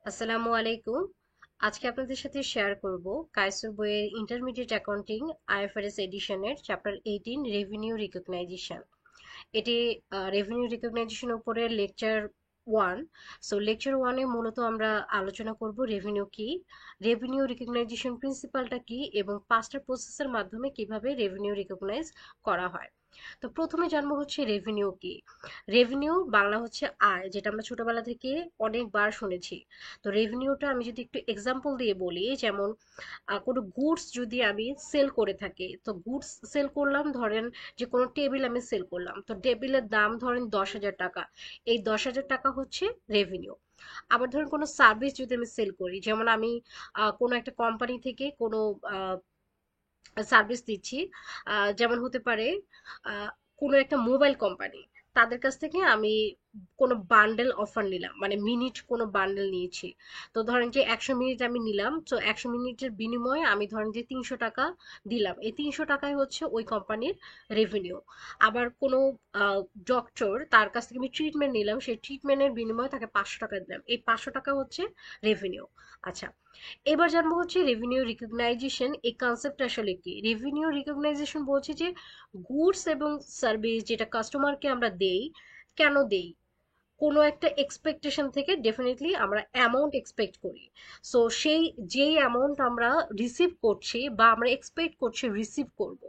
আসসালামু আলাইকুম। আজকে আপনাদের সাথে শেয়ার করব কায়সর বইয়ের ইন্টারমিডিয়েট অ্যাকাউন্টিং আইএফআরএস এডিশনের চ্যাপ্টার 18 রেভিনিউ রিকগনাইজেশন। এটি রেভিনিউ রিকগনাইজেশনের উপরে লেকচার 1। সো লেকচার 1-এ মূলত আমরা আলোচনা করব রেভিনিউ কি, রেভিনিউ রিকগনাইজেশন প্রিন্সিপালটা কি এবং পাঁচটা প্রসেসের মাধ্যমে কিভাবে রেভিনিউ রিকগনাইজ করা হয়। তো প্রথমে জানবো হচ্ছে রেভিনিউ কি। রেভিনিউ বাংলা হচ্ছে আয়, যেটা আমরা ছোটবেলা থেকে অনেকবার শুনেছি। তো রেভিনিউটা আমি যদি একটু এক্সাম্পল দিয়ে বলি, যেমন কোনো গুডস যদি আমি সেল করে থাকি, তো গুডস সেল করলাম, ধরেন যে কোনো টেবিল আমি সেল করলাম, তো টেবিলের দাম ধরেন 10,000 টাকা। এই 10,000 টাকা হচ্ছে রেভিনিউ। আবার ধরেন কোনো সার্ভিস যদি আমি সেল করি, যেমন আমি কোনো একটা কোম্পানি থেকে কোনো সার্ভিস দিচ্ছি, যেমন হতে পারে আহ, কোনো একটা মোবাইল কোম্পানি, তাদের কাছ থেকে আমি কোনো বান্ডেল অফার নিলাম, মানে মিনিট কোনো বান্ডেল নিয়েছি। তো ধরেন যে 100 মিনিট আমি নিলাম, তো 100 মিনিটের বিনিময়ে আমি ধরেন যে 300 টাকা দিলাম, এই 300 টাকাই হচ্ছে ওই কোম্পানির রেভিনিউ। আবার কোনো ডক্টর, তার কাছ থেকে আমি ট্রিটমেন্ট নিলাম, সেই ট্রিটমেন্টের বিনিময়ে তাকে 500 টাকা দিলাম, এই 500 টাকা হচ্ছে রেভিনিউ। আচ্ছা, এবার জানবো হচ্ছে রেভিনিউ রিকগনাইজেশন, এই কনসেপ্ট আসলে কি। রেভিনিউ রিকগনাইজেশন বলছে যে গুডস এবং সার্ভিস যেটা কাস্টমারকে আমরা দেই, কেন দেই, কোনো একটা এক্সপেকটেশন থেকে ডেফিনেটলি আমরা অ্যামাউন্ট এক্সপেক্ট করি। সো সেই যেই অ্যামাউন্ট আমরা রিসিভ করছি বা আমরা এক্সপেক্ট করছি রিসিভ করব,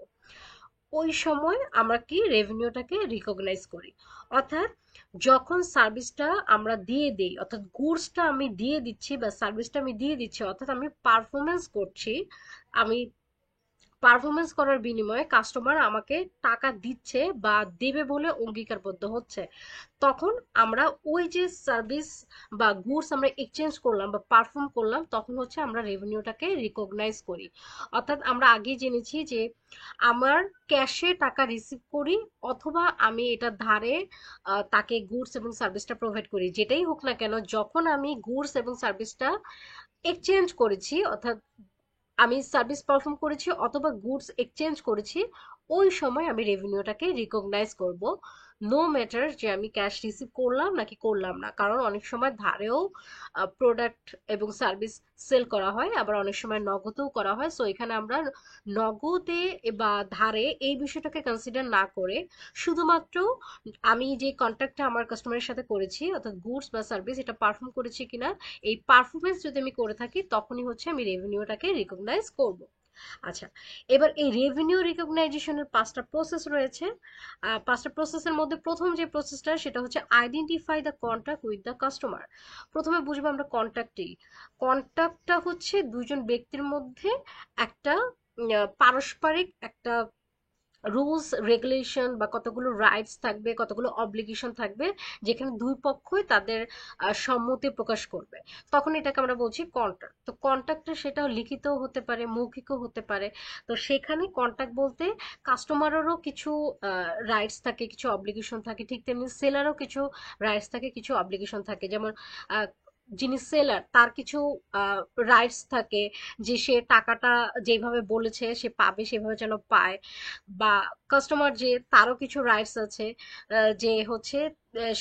ওই সময় আমরা কি রেভিনিউটাকে রিকগনাইজ করি। অর্থাৎ যখন সার্ভিসটা আমরা দিয়ে দিই, অর্থাৎ গুডসটা আমি দিয়ে দিচ্ছি বা সার্ভিসটা আমি দিয়ে দিচ্ছি, অর্থাৎ আমি পারফরমেন্স করছি, আমি পারফরমেন্স করার বিনিময়ে কাস্টমার আমাকে টাকা দিচ্ছে বা দেবে বলে অঙ্গীকারবদ্ধ হচ্ছে, তখন আমরা ওই যে সার্ভিস বা গুডস আমরা এক্সচেঞ্জ করলাম বা পারফর্ম করলাম, তখন হচ্ছে আমরা রেভিনিউটাকে রিকগনাইজ করি। অর্থাৎ আমরা আগেই জেনেছি যে আমার ক্যাশে টাকা রিসিভ করি, অথবা আমি এটা ধারে তাকে গুডস এবং সার্ভিসটা প্রোভাইড করি, যেটাই হোক না কেন, যখন আমি গুডস এবং সার্ভিসটা এক্সচেঞ্জ করেছি, অর্থাৎ আমি সার্ভিস পারফর্ম করেছি অথবা গুডস এক্সচেঞ্জ করেছি, ওই সময় আমি রেভিনিউটাকে রিকগনাইজ করব। নো ম্যাটার যে আমি ক্যাশ রিসিভ করলাম নাকি করলাম না, কারণ অনেক সময় ধারেও প্রোডাক্ট এবং সার্ভিস সেল করা হয়, আবার অনেক সময় নগদেও করা হয়। সো এখানে আমরা নগদে বা ধারে এই বিষয়টাকে কনসিডার না করে, শুধুমাত্র আমি যে কন্ট্যাক্টটা আমার কাস্টমারের সাথে করেছি, অর্থাৎ গুডস বা সার্ভিস এটা পারফর্ম করেছি কিনা, এই পারফরমেন্স যদি আমি করে থাকি, তখনই হচ্ছে আমি রেভিনিউটাকে রিকগনাইজ করব। আচ্ছা, এবার এই রেভিনিউ রিকগনাইজেশনের পাঁচটা প্রসেস রয়েছে। পাঁচটা প্রসেসের মধ্যে প্রথম যে প্রসেসটা, সেটা হচ্ছে identify the contact with the customer. প্রথমে বুঝবো আমরা কন্ট্যাক্টই। কন্ট্যাক্টটা হচ্ছে দুইজন ব্যক্তির মধ্যে একটা পারস্পরিক একটা রুলস রেগুলেশন বা কতগুলো রাইটস থাকবে, কতগুলো অব্লিগেশন থাকবে, যেখানে দুই পক্ষই তাদের সম্মতি প্রকাশ করবে, তখন এটাকে আমরা বলছি কন্ট্রাক্ট। তো কন্ট্রাক্টটা সেটা লিখিত হতে পারে, মৌখিকও হতে পারে। তো সেখানে কন্ট্রাক্ট বলতে কাস্টমারেরও কিছু রাইটস থাকে, কিছু অব্লিগেশন থাকে, ঠিক তেমনি সেলারও কিছু রাইটস থাকে, কিছু অব্লিগেশন থাকে। যেমন আহ, যিনি সেলার, তার কিছু রাইটস থাকে, যে সে টাকাটা যেভাবে বলেছে সে পাবে সেভাবে যেন পায়, বা কাস্টমার যে তারও কিছু রাইটস আছে, যে হচ্ছে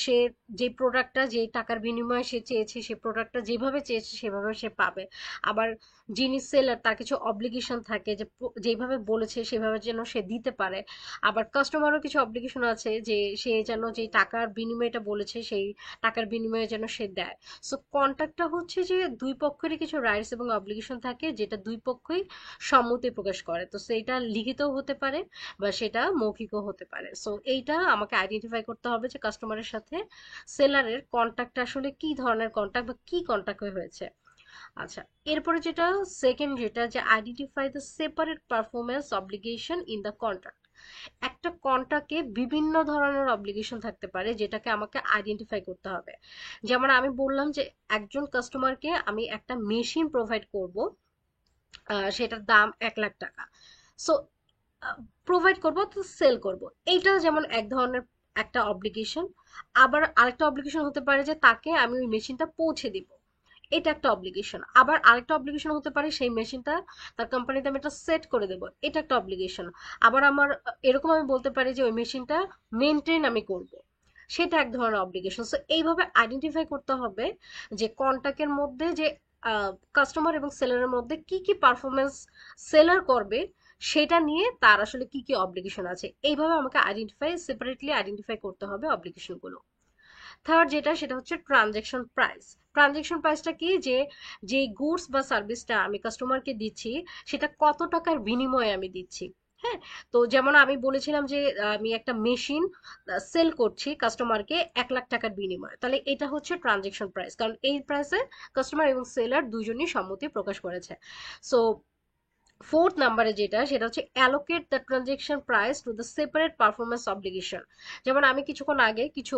সে যে প্রোডাক্টটা যে টাকার বিনিময়ে সে চেয়েছে, সে প্রোডাক্টটা যেভাবে চেয়েছে সেভাবে সে পাবে। আবার যিনি সেলার, তার কিছু অব্লিগেশন থাকে, যে যেভাবে বলেছে সেভাবে যেন সে দিতে পারে। আবার কাস্টমারও কিছু অব্লিগেশন আছে, যে সে যেন যে টাকার বিনিময়টা বলেছে সেই টাকার বিনিময়ে যেন সে দেয়। সো কন্ট্রাক্টটা হচ্ছে যে দুই পক্ষেরই কিছু রাইটস এবং অব্লিগেশন থাকে, যেটা দুই পক্ষই সম্মতি প্রকাশ করে। তো সেইটা লিখিতও হতে পারে বা সেটা মৌখিকও হতে পারে। সো এইটা আমাকে আইডেন্টিফাই করতে হবে যে কাস্টমারের সাথে সেলারের কন্ট্যাক্ট আসলে কি ধরনের কন্ট্যাক্ট বা কি কন্ট্যাক্ট হয়েছে। আচ্ছা, এরপরে যেটা সেকেন্ড, যেটা যে identify the separate performance obligation in the contract. একটা কন্ট্রাক্টে বিভিন্ন ধরনের অব্লিগেশন থাকতে পারে, যেটাকে আমাকে আইডেন্টিফাই করতে হবে। যেমন আমি বললাম যে একজন কাস্টমারকে আমি একটা মেশিন প্রোভাইড করব, সেটার দাম 1,00,000 টাকা। সো প্রোভাইড করব তো সেল করব, এইটা যেমন এক ধরনের একটা অব্লিগেশন। আবার আরেকটা অব্লিগেশন হতে পারে যে তাকে আমি ওই মেশিনটা পৌঁছে দিব, এটা একটা অব্লিগেশন। আবার আরেকটা অব্লিগেশন হতে পারে সেই মেশিনটা তার কোম্পানিতে আমি এটা সেট করে দেবো, এটা একটা অব্লিগেশন। আবার আমার এরকম আমি বলতে পারি যে ওই মেশিনটা মেনটেন আমি করব। সেটা এক ধরনের অব্লিগেশন। সো এইভাবে আইডেন্টিফাই করতে হবে যে কন্ট্রাক্টের মধ্যে যে কাস্টমার এবং সেলারের মধ্যে কি কি পারফরমেন্স সেলার করবে, সেটা নিয়ে তার আসলে কি কি অব্লিগেশন আছে, এইভাবে আমাকে সেপারেটলি আইডেন্টিফাই করতে হবে অব্লিগেশন গুলো। থার্ড যেটা, সেটা হচ্ছে ট্রানজেকশন প্রাইস। ট্রানজেকশন প্রাইসটা কি, যে যে গুডস বা সার্ভিসটা আমি কাস্টমারকে দিচ্ছি সেটা কত টাকার বিনিময়ে আমি দিচ্ছি। হ্যাঁ, তো যেমন আমি বলেছিলাম যে আমি একটা মেশিন সেল করছি কাস্টমারকে 1 লাখ টাকার বিনিময়ে, তাহলে এটা হচ্ছে ট্রানজেকশন প্রাইস, কারণ এই প্রাইসে কাস্টমার এবং সেলার দুজনই সম্মতি প্রকাশ করেছে। সো ফোর্থ নাম্বারে যেটা, সেটা হচ্ছে allocate the transaction price to the separate performance obligation. যেমন আমি কিছুক্ষণ আগে কিছু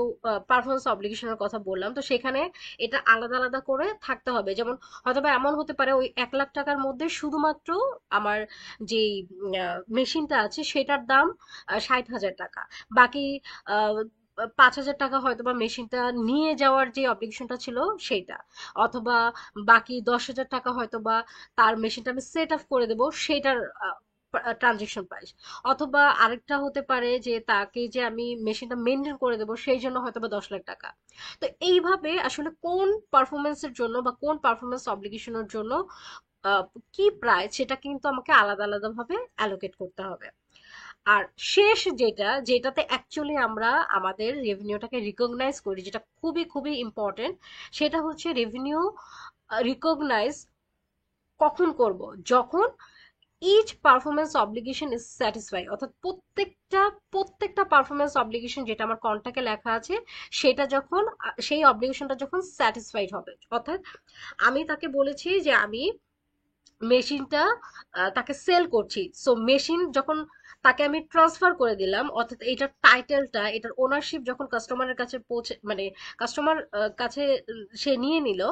পারফরমেন্স অব্লিগেশনের কথা বললাম, তো সেখানে এটা আলাদা আলাদা করে থাকতে হবে। যেমন হয়তোবা এমন হতে পারে ওই 1 লাখ টাকার মধ্যে শুধুমাত্র আমার যেই মেশিনটা আছে সেটার দাম 60,000 টাকা, বাকি 5,000 টাকা হয়তো বা মেশিনটা নিয়ে যাওয়ার যে অব্লিগেশনটা ছিল সেইটা, অথবা বাকি 10,000 টাকা হয়তো বা তার মেশিনটা আমি সেট আপ করে দেবো সেটার ট্রানজেকশন প্রাইস, অথবা আরেকটা হতে পারে যে তাকে যে আমি মেশিনটা মেনটেন করে দেবো সেই জন্য হয়তো বা 10 লাখ টাকা। তো এইভাবে আসলে কোন পারফরমেন্সের জন্য বা কোন পারফরমেন্স অব্লিগেশনের জন্য আহ, কি প্রাইস, সেটা কিন্তু আমাকে আলাদা আলাদা ভাবে অ্যালোকেট করতে হবে। আর শেষ যেটা, যেটাতে অ্যাকচুয়ালি আমরা আমাদের রেভিনিউটাকে রিকগনাইজ করি, যেটা খুবই খুবই ইম্পর্টেন্ট, সেটা হচ্ছে রেভিনিউ রিকগনাইজ কখন করব, যখন each performance obligation is satisfy, অর্থাৎ প্রত্যেকটা পারফরমেন্স অব্লিগেশন যেটা আমার কন্ট্রাক্টে লেখা আছে সেটা যখন সেই অব্লিগেশনটা যখন স্যাটিসফাইড হবে, অর্থাৎ আমি তাকে বলেছি যে আমি মেশিনটা তাকে সেল করছি, সো মেশিন যখন তাকে আমি ট্রান্সফার করে দিলাম, অর্থাৎ এটার টাইটেলটা, এটার ওনারশিপ যখন কাস্টমারের কাছে পৌঁছে, মানে কাস্টমার কাছে সে নিয়ে নিল,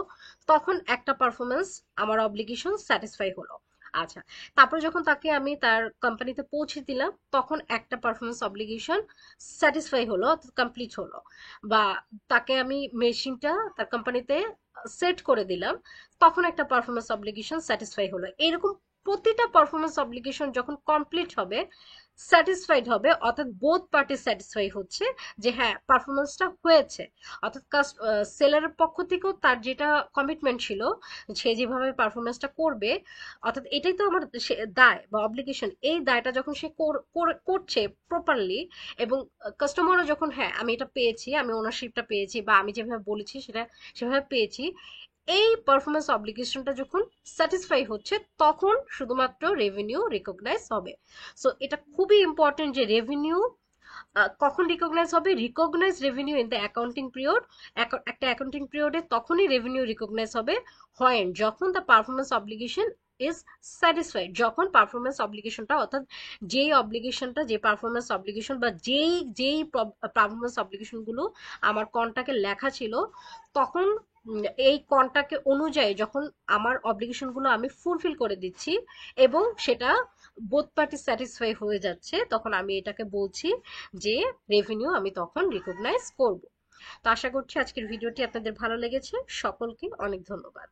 তখন একটা পারফরমেন্স আমার অব্লিগেশন স্যাটিসফাই হলো। আচ্ছা, তারপরে যখন তাকে আমি তার কোম্পানিতে পৌঁছে দিলাম, তখন একটা পারফরমেন্স অব্লিগেশন স্যাটিসফাই হলো, কমপ্লিট হলো। বা তাকে আমি মেশিনটা তার কোম্পানিতে সেট করে দিলাম, তখন একটা পারফরমেন্স অব্লিগেশন স্যাটিসফাই হলো। এরকম প্রতিটা পারফরমেন্স অব্লিগেশন যখন কমপ্লিট হবে, স্যাটিসফাইড হবে, অর্থাৎ বোথ পার্টি স্যাটিসফাই হচ্ছে যে হ্যাঁ পারফরমেন্সটা হয়েছে, অর্থাৎ সেলারের পক্ষ থেকেও তার যেটা কমিটমেন্ট ছিল সে যেভাবে পারফরমেন্সটা করবে, অর্থাৎ এটাই তো আমার দায় বা অব্লিগেশন, এই দায়টা যখন সে করছে প্রপারলি, এবং কাস্টমারও যখন হ্যাঁ আমি এটা পেয়েছি, আমি ওনারশিপটা পেয়েছি বা আমি যেভাবে বলেছি সেটা সেভাবে পেয়েছি, এই পারফরমেন্স অব্লিগেশনটা যখন স্যাটিসফাই হচ্ছে, তখন শুধুমাত্র রেভিনিউ রিকগনাইজ হবে। সো এটা খুবই ইম্পর্টেন্ট যে রেভিনিউ কখন রিকগনাইজ হবে, recognise revenue in the accounting period. একটা অ্যাকাউন্টিং পিরিয়ডে তখনই রেভিনিউ রিকগনাইজ হবে হয় যখন the performance obligation is satisfied, যখন পারফরমেন্স অব্লিগেশনটা, অর্থাৎ যেই অব্লিগেশনটা, যে পারফরমেন্স অব্লিগেশন বা যেই পারফরমেন্স অব্লিগেশন গুলো আমার কন্ট্রাক্টে লেখা ছিল, তখন এই কন্ট্রাক্ট অনুযায়ী যখন আমার অব্লিগেশন গুলো আমি ফুলফিল করে দিচ্ছি এবং সেটা বোথ পার্টি স্যাটিসফাই হয়ে যাচ্ছে, তখন আমি এটাকে বলছি যে রেভিনিউ আমি তখন রিকগনাইজ করব। তো আশা করছি আজকের ভিডিওটি আপনাদের ভালো লেগেছে। সকলকে অনেক ধন্যবাদ।